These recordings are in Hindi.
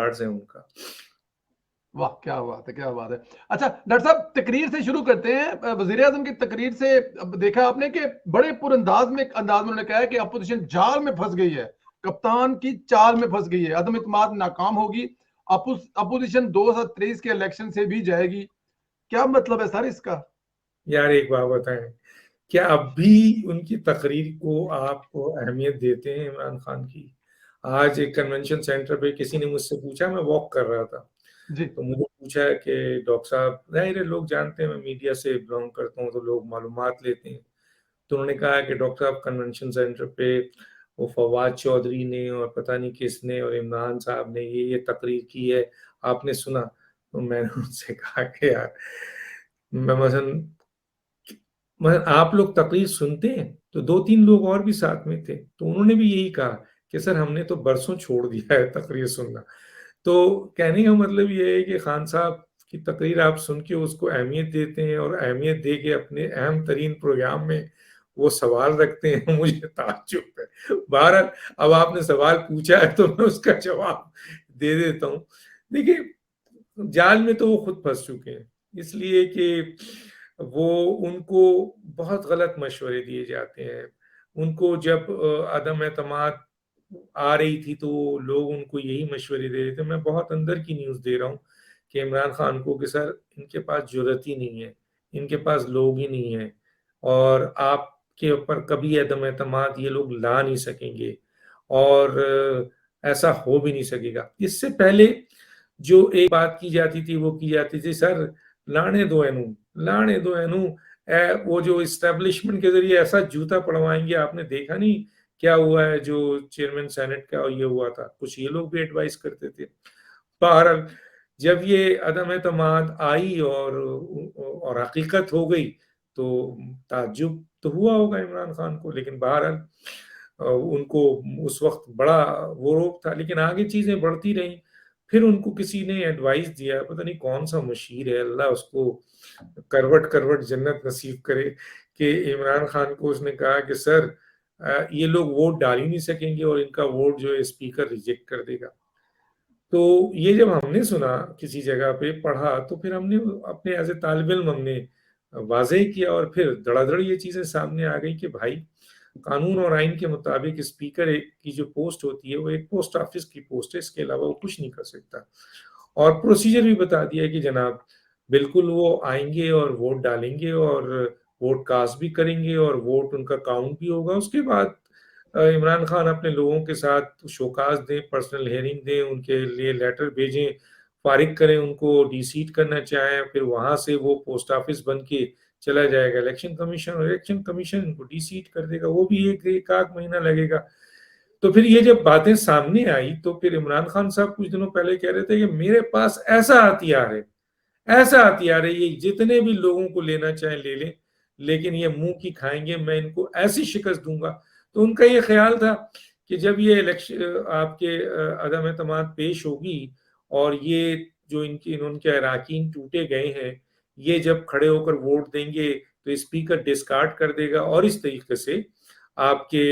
कार्ड्स हैं उनका। वाह, क्या बात है, क्या बात है। अच्छा डॉक्टर साहब, तकरीर से शुरू करते हैं। वजीर आजम की तकरीर से अब देखा आपने कि बड़े पुरंदाज में उन्होंने कहा है कि अपोजिशन जाल में फंस गई है, कप्तान की चाल में फंस गई है, अदम इत्मीनान नाकाम होगी, अपोजिशन 2023 के इलेक्शन से भी जाएगी। क्या मतलब है सर इसका? यार एक बात बताएं, क्या अब भी उनकी तकरीर को आप अहमियत देते हैं इमरान खान की? आज एक कन्वेंशन सेंटर पे किसी ने मुझसे पूछा, मैं वॉक कर रहा था, जी तो मुझे पूछा है कि डॉक्टर साहब, जाहिर है लोग जानते हैं मैं मीडिया से बिलोंग करता हूँ तो लोग मालूमात लेते हैं। तो उन्होंने कहा कि डॉक्टर साहब कन्वेंशन सेंटर पे वो फवाद चौधरी ने और पता नहीं किसने और इमरान साहब ने ये तकरीर की है, आपने सुना? तो मैंने उनसे कहा कि यार मैं मगर आप लोग तकरीर सुनते हैं? तो दो तीन लोग और भी साथ में थे, तो उन्होंने भी यही कहा कि सर हमने तो बरसों छोड़ दिया है तकरीर सुनना। तो कहने का मतलब ये है कि खान साहब की तकरीर आप सुन के उसको अहमियत देते हैं और अहमियत दे के अपने अहम तरीन प्रोग्राम में वो सवाल रखते हैं। मुझे ताज्जुब है। बहरहाल अब आपने सवाल पूछा है तो मैं उसका जवाब दे देता हूँ। देखिए, जाल में तो वो खुद फंस चुके हैं, इसलिए कि वो उनको बहुत गलत मशवरे दिए जाते हैं। उनको जब अदम एतमाद आ रही थी तो लोग उनको यही मशवरे दे रहे थे। मैं बहुत अंदर की न्यूज़ दे रहा हूँ कि इमरान खान को कि सर इनके पास जुर्रत ही नहीं है, इनके पास लोग ही नहीं है, और आपके ऊपर कभी अदम एतमाद ये लोग ला नहीं सकेंगे, और ऐसा हो भी नहीं सकेगा। इससे पहले जो एक बात की जाती थी वो की जाती थी, सर लाने दो एनू, लाने दो एनू, वो जो इस्टेब्लिशमेंट के जरिए ऐसा जूता पड़वाएंगे। आपने देखा नहीं क्या हुआ है जो चेयरमैन सेनेट का ये हुआ था, कुछ ये लोग भी एडवाइस करते थे। बहरहाल जब ये अदम एतमाद आई और हकीकत हो गई तो ताज्जुब तो हुआ होगा इमरान खान को, लेकिन बहरहाल उनको उस वक्त बड़ा वो रोक था, लेकिन आगे चीजें बढ़ती रहीं। फिर उनको किसी ने एडवाइस दिया, पता नहीं कौन सा मशीर है, अल्लाह उसको करवट करवट जन्नत नसीब करे, कि इमरान खान को उसने कहा कि सर ये लोग वोट डाल ही नहीं सकेंगे और इनका वोट जो है स्पीकर रिजेक्ट कर देगा। तो ये जब हमने सुना किसी जगह पे पढ़ा तो फिर हमने अपने एज ए तालिब इल्म हमने वाज़ेह किया, और फिर धड़ाधड़ ये चीजें सामने आ गई कि भाई कानून और आइन के मुताबिक स्पीकर की जो पोस्ट होती है वो एक पोस्ट ऑफिस की पोस्ट है, इसके अलावा वो कुछ नहीं कर सकता। और प्रोसीजर भी बता दिया कि जनाब बिल्कुल वो आएंगे और वोट डालेंगे और वोट कास्ट भी करेंगे और वोट उनका काउंट भी होगा। उसके बाद इमरान खान अपने लोगों के साथ शोकाज दें, पर्सनल हेयरिंग दें, उनके लिए लेटर भेजें, फारिग करें उनको, डिसीट करना चाहें, फिर वहां से वो पोस्ट ऑफिस बन के चला जाएगा इलेक्शन कमीशन, और इलेक्शन कमीशन इनको डिसीट कर देगा, वो भी एक आध महीना लगेगा। तो फिर ये जब बातें सामने आई तो फिर इमरान खान साहब कुछ दिनों पहले कह रहे थे कि मेरे पास ऐसा हथियार है, ऐसा हथियार है, ये जितने भी लोगों को लेना चाहे ले लें, लेकिन ये मुंह की खाएंगे, मैं इनको ऐसी शिकस्त दूंगा। तो उनका ये ख्याल था कि जब ये इलेक्शन आपके अदम एतमाद पेश होगी और ये जो इनके इनके अराकीन टूटे गए हैं, ये जब खड़े होकर वोट देंगे तो स्पीकर डिस्कार्ड कर देगा और इस तरीके से आपके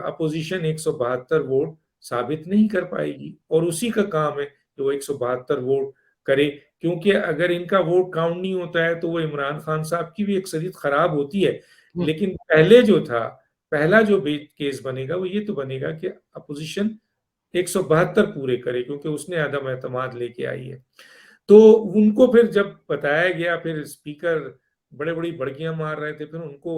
अपोजिशन 172 वोट साबित नहीं कर पाएगी, और उसी का काम है कि वो 172 वोट करे। क्योंकि अगर इनका वोट काउंट नहीं होता है तो वो इमरान खान साहब की भी अक्सरियत खराब होती है। लेकिन पहले जो था, पहला जो केस बनेगा वो ये तो बनेगा कि अपोजिशन 172 पूरे करे, क्योंकि उसने अदम एतमाद लेके आई है। तो उनको फिर जब बताया गया, फिर स्पीकर बड़े बड़ी बड़कियां मार रहे थे, फिर उनको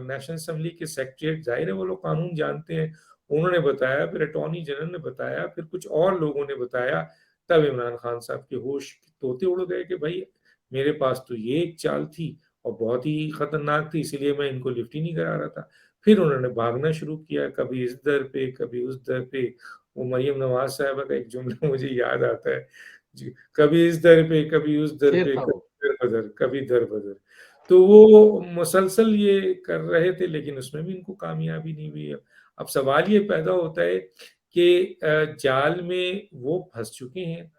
नेशनल असेंबली के सेक्रेटरी, जाहिर है वो लोग कानून जानते हैं, उन्होंने बताया, फिर अटॉर्नी जनरल ने बताया, फिर कुछ और लोगों ने बताया, तब इमरान खान साहब के होश तोते उड़ गए कि भाई मेरे पास तो ये एक चाल थी और बहुत ही खतरनाक थी, इसलिए मैं इनको लिफ्ट ही नहीं करा रहा था। फिर उन्होंने भागना शुरू किया, कभी इस दर पे कभी उस दर पे। वो मरियम नवाज साहबा का एक जुमला मुझे याद आता है जी, कभी इस दर पे कभी उस दर शेर पे, था कभी वो। दर बदर कभी दर बदर। तो वो मुसलसल ये कर रहे थे, लेकिन उसमें भी इनको कामयाबी नहीं हुई। अब सवाल ये पैदा होता है कि जाल में वो फंस चुके हैं,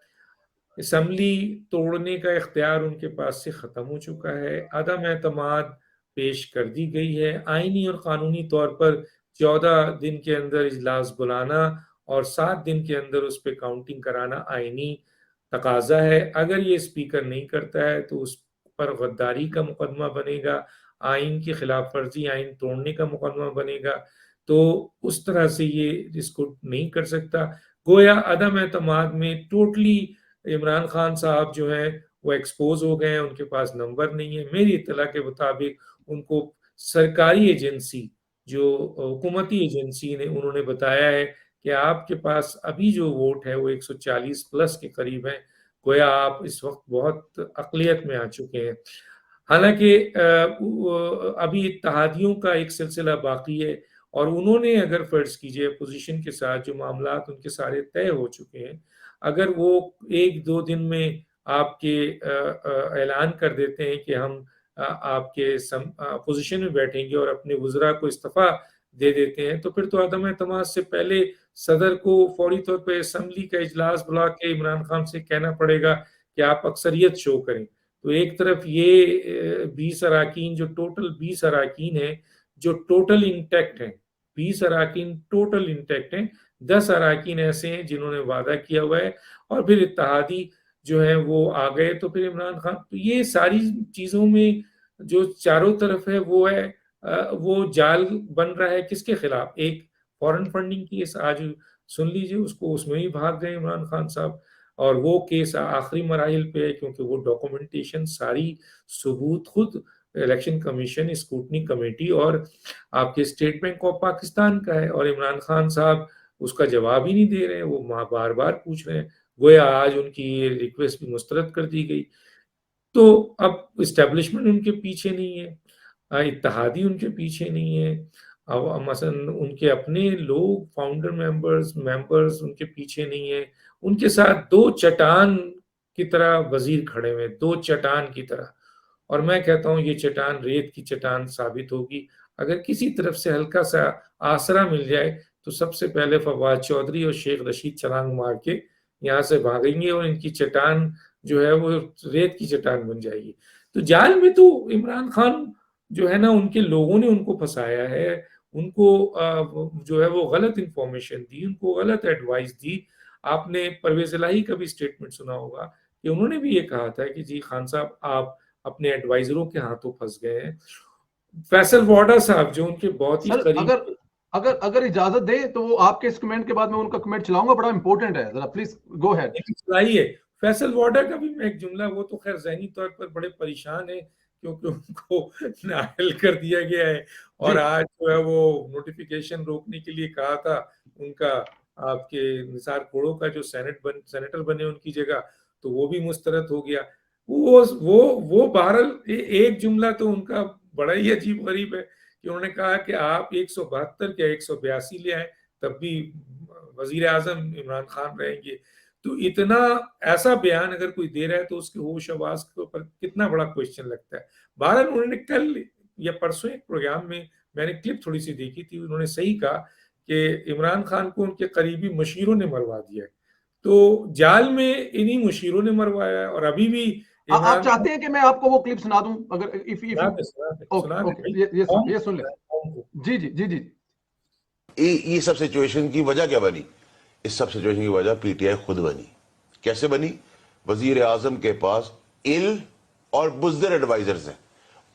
असम्बली तोड़ने का इख्तियार उनके पास से ख़त्म हो चुका है, अदम एतमाद पेश कर दी गई है, आइनी और कानूनी तौर पर 14 दिन के अंदर इजलास बुलाना और 7 दिन के अंदर उस पर काउंटिंग कराना आईनी तकाजा है। अगर ये स्पीकर नहीं करता है तो उस पर गद्दारी का मुकदमा बनेगा, आइन की खिलाफ वर्जी, आइन तोड़ने का मुकदमा बनेगा। तो उस तरह से ये इसको नहीं कर सकता। गोया अदम एतमाद में टोटली इमरान खान साहब जो हैं वो एक्सपोज हो गए हैं, उनके पास नंबर नहीं है। मेरी इत्तला के मुताबिक उनको सरकारी एजेंसी, जो हुकूमती एजेंसी ने, उन्होंने बताया है कि आपके पास अभी जो वोट है वो 140 प्लस के करीब है, गोया आप इस वक्त बहुत अकलियत में आ चुके हैं। हालांकि अभी इत्तेहादियों का एक सिलसिला बाकी है, और उन्होंने अगर फर्ज कीजिए अपोजिशन के साथ जो मामलात उनके सारे तय हो चुके हैं, अगर वो 1-2 दिन में आपके ऐलान कर देते हैं कि हम आपके अपोजिशन में बैठेंगे और अपने वज़रा को इस्तीफा दे देते हैं, तो फिर तो अदम एतमाद से पहले सदर को फौरी तौर पे असेंबली का इजलास बुला के इमरान खान से कहना पड़ेगा कि आप अक्सरियत शो करें। तो एक तरफ ये 20 अराकीन, जो टोटल 20 अराकीन है, जो टोटल इंटैक्ट हैं, 20 अराकीन टोटल इंटैक्ट हैं, 10 अराकीन ऐसे हैं जिन्होंने वादा किया हुआ है, और फिर इत्तेहादी जो है वो आ गए। तो फिर इमरान खान, तो ये सारी चीजों में जो चारों तरफ है वो है, वो जाल बन रहा है किसके खिलाफ? एक फॉरेन फंडिंग केस आज सुन लीजिए, उसको उसमें ही भाग गए इमरान खान साहब, और वो केस आखिरी मराहिल पे है, क्योंकि वो डॉक्यूमेंटेशन सारी सबूत खुद इलेक्शन कमीशन, स्क्रूटनी कमेटी और आपके स्टेट बैंक ऑफ पाकिस्तान का है, और इमरान खान साहब उसका जवाब ही नहीं दे रहे हैं, वो बार बार पूछ रहे हैं। गोया आज उनकी ये रिक्वेस्ट भी मुस्तरद कर दी गई। तो अब इस्टेब्लिशमेंट उनके पीछे नहीं है, इत्तेहादी उनके पीछे नहीं है, अब मसलन उनके अपने लोग, फाउंडर मेंबर्स उनके पीछे नहीं है। उनके साथ दो चट्टान की तरह वजीर खड़े हुए, दो चट्टान की तरह। और मैं कहता हूँ ये चट्टान रेत की चट्टान साबित होगी। अगर किसी तरफ से हल्का सा आसरा मिल जाए तो सबसे पहले फवाद चौधरी और शेख रशीद छलांग मार के यहाँ से भागेंगे, और इनकी चट्टान जो है वो रेत की चट्टान बन जाएगी। तो जाल में तो इमरान खान जो है ना, उनके लोगों ने उनको फंसाया है, उनको जो है वो गलत इंफॉर्मेशन दी, उनको गलत एडवाइस दी। आपने परवेज इलाही का भी स्टेटमेंट सुना होगा कि उन्होंने भी ये कहा था कि जी खान साहब आप अपने एडवाइजरों के हाथों फंस गए हैं। फैसल वाडा साहब जो उनके बहुत ही सर करीब अगर अगर अगर इजाजत दे तो वो आपके इस कमेंट के बाद मैं उनका कमेंट चलाऊंगा, बड़ा इंपॉर्टेंट है, जरा प्लीज गो अहेड। चलाई है। फैसल वाडा का भी मैं एक जुमला, वो तो खैर जहनी तौर पर बड़े परेशान है क्योंकि उनको नाअहल कर दिया गया है, और जी आज जो है वो नोटिफिकेशन रोकने के लिए कहा था उनका, आपके निसार कोड़ो का जो सेनेटर बने उनकी जगह, तो वो भी मुस्तरद हो गया। वो बहरहाल एक जुमला तो उनका बड़ा ही अजीब गरीब है कि उन्होंने कहा कि आप 172 या 182 ले आए तब भी वजीर आजम इमरान खान रहेंगे। तो इतना ऐसा बयान अगर कोई दे रहा है तो उसके होश आवाज के ऊपर कितना बड़ा क्वेश्चन लगता है। बहरहाल उन्होंने कल या परसों एक प्रोग्राम में मैंने क्लिप थोड़ी सी देखी थी, उन्होंने सही कहा कि इमरान खान को उनके करीबी मुशीरों ने मरवा दिया है। तो जाल में इन्हीं मुशीरों ने मरवाया है, और अभी भी आप इमरान खान। चाहते हैं कि मैं आपको वो क्लिप सुना दूं? अगर इफ इफ सुना यू दे सुना दे ओके सुना दे ओके, भाई, ये सुन ले। को। जी जी जी जी। ये सब सिचुएशन की वजह क्या बनी? इस सब सिचुएशन की वजह पीटीआई खुद बनी। कैसे बनी? वजीर आजम के पास इल और बुज़दिल एडवाइजर्स हैं,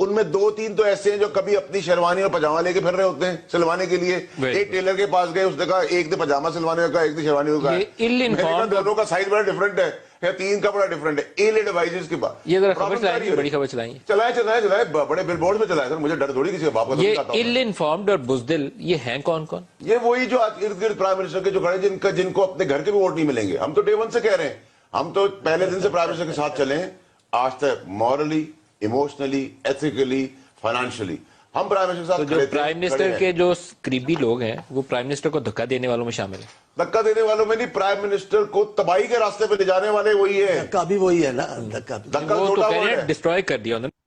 उनमें 2-3 तो ऐसे हैं जो कभी अपनी शेरवानी और पजामा लेके फिर रहे होते हैं सिलवाने के लिए। एक टेलर के पास गए, उसने कहा एक ने पजामा सिलवाने का, एक ने शेरवानी का। दोनों का साइज बड़ा डिफरेंट है, या 3 का बड़ा डिफरेंट है। इल एडवाइजर्स के पास ये अगर खबर चलाएंगे, बड़ी खबर चलाएंगे, चलाए बड़े बिलबोर्ड में चलाए सर, मुझे डर थोड़ी किसी का बाप का। ये इल इन्फॉर्म्ड और बुज़दिल ये हैं कौन कौन? ये वही जो इर्द गिर्द प्राइम मिनिस्टर के जो खड़े, जिनको अपने घर के भी वोट नहीं मिलेंगे। हम तो डे वन से कह रहे हैं, हम तो पहले दिन से प्राइम मिनिस्टर के साथ चले हैं आज तक, मॉरली, इमोशनली, एथिकली, फाइनेंशियली हम प्राइम मिनिस्टर के साथ। तो जो प्राइम मिनिस्टर के जो करीबी लोग हैं वो प्राइम मिनिस्टर को धक्का देने वालों में शामिल है? धक्का देने वालों में नहीं, प्राइम मिनिस्टर को तबाही के रास्ते पे ले जाने वाले वही है। धक्का भी वही है ना, धक्का वो तो कह रहे हैं डिस्ट्रॉय कर दिया उन्होंने।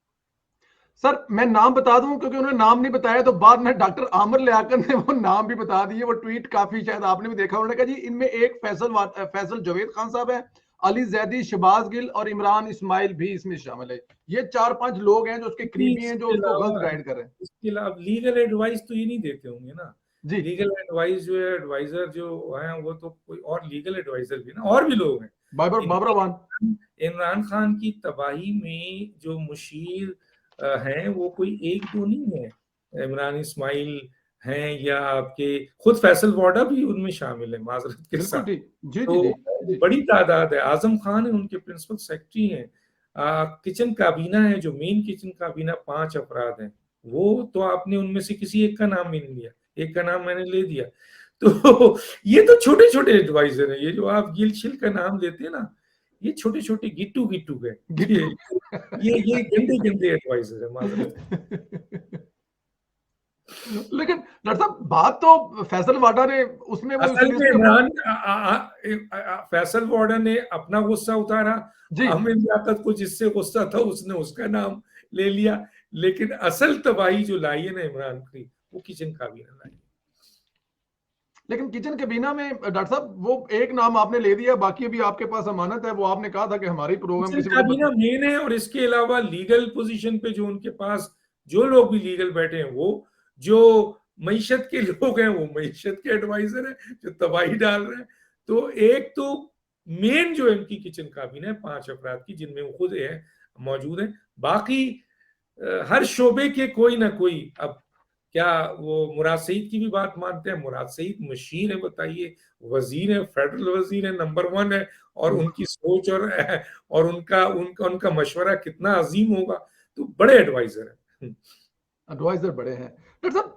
सर मैं नाम बता दूं क्योंकि उन्होंने नाम नहीं बताया, तो बाद में डॉक्टर आमिर लियाकत ने वो नाम भी बता दिए। वो ट्वीट काफी शायद आपने भी देखा, उन्होंने कहा जी इनमें एक फैसल जावेद खान साहब है, अली जैदी, शहबाज गिल और इमरान इस्माइल भी इसमें शामिल है। ये 4-5 लोग हैं जो उसके करीबी हैं, जो उसको गलत गाइड कर रहे हैं। इसके अलावा लीगल एडवाइस तो ये नहीं देते होंगे ना, जी लीगल एडवाइस जो है, एडवाइजर जो है वो तो कोई और लीगल एडवाइजर भी ना, और भी लोग हैं बाबर अवान। इमरान खान की तबाही में जो मुशीर हैं वो कोई एक दो नहीं है। इमरान इस्माइल हैं, या आपके खुद फैसल वाडा भी उनमें शामिल है, माजरत के बिल्कुल साथ। ठीक। जी जी तो जी। बड़ी तादाद है। आजम खान है उनके प्रिंसिपल सेक्रेटरी हैं। किचन काबीना है, जो मेन किचन काबीना 5 अफराद हैं, वो तो आपने उनमें से किसी एक का नाम भी नहीं लिया, एक का नाम मैंने ले दिया। तो ये तो छोटे छोटे एडवाइजर हैं, ये जो आप गिल छिल का नाम लेते हैं ना, ये छोटे छोटे गिट्टू गिट्टू है। गिट्टू। ये गंदे गंदे एडवाइजर है, माजरत। लेकिन डॉक्टर साहब बात तो फैसल वाडा ने उसमें वो असल में लिस्ट में इमरान फैसल वार्डन ने अपना गुस्सा उतारा, जी आमिर लियाकत को जिससे गुस्सा था उसने उसका नाम ले लिया, लेकिन असल तबाही जो लाई है ना इमरान की, वो किचन काबीना लाई है। लेकिन किचन कैबिना में डॉक्टर साहब वो एक नाम आपने ले दिया, बाकी अभी आपके पास अमानत है, वो आपने कहा था कि हमारी प्रोग्राम किचन किसी को काबीना मेन है, और इसके अलावा लीगल पोजीशन पे जो उनके पास जो लोग भी लीगल बैठे हैं, वो जो मईशत के लोग हैं वो मईशत के एडवाइजर हैं जो तबाही डाल रहे हैं। तो एक तो मेन जो इनकी किचन काबीना है 5 अफराद की, जिनमें वो खुद है मौजूद है। बाकी हर शोबे के कोई ना कोई, अब क्या वो मुराद सईद की भी बात मानते हैं? मुराद सईद मशीर है, बताइए, वजीर है, फेडरल वजीर है, नंबर 1 है, और उनकी सोच और उनका उनका उनका मशवरा कितना अजीम होगा। तो बड़े एडवाइजर है। एडवाइजर बड़े हैं डॉक्टर साहब।